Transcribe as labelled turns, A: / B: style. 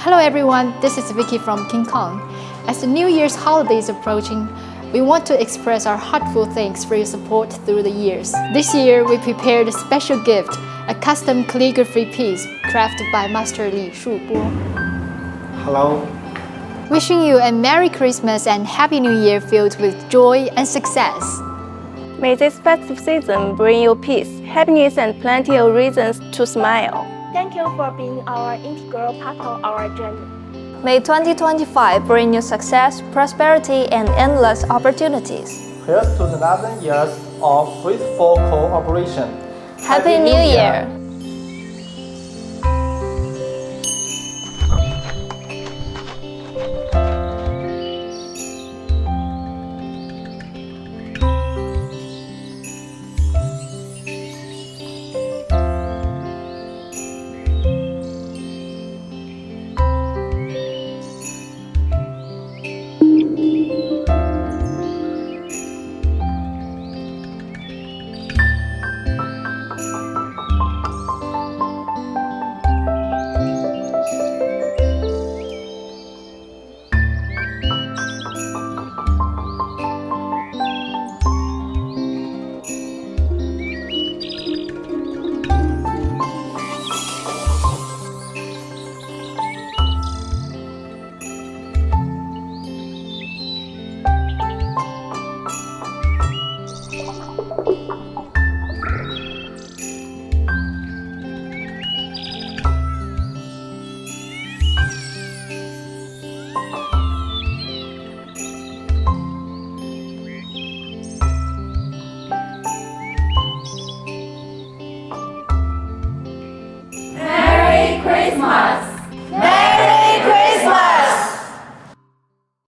A: Hello everyone, this is Vicky from King Kong. As the New Year's holiday is approaching, we want to express our heartfelt thanks for your support through the years. This year, we prepared a special gift, a custom calligraphy piece crafted by Master Li Shubo.
B: Hello.
A: Wishing you a Merry Christmas and Happy New Year filled with joy and success.
C: May this festive season bring you peace, happiness, and plenty of reasons to smile.
D: Thank you for being our integral part of our journey.
E: May 2025 bring you success, prosperity, and endless opportunities.
B: Here's to another years of fruitful cooperation.
E: Happy New Year!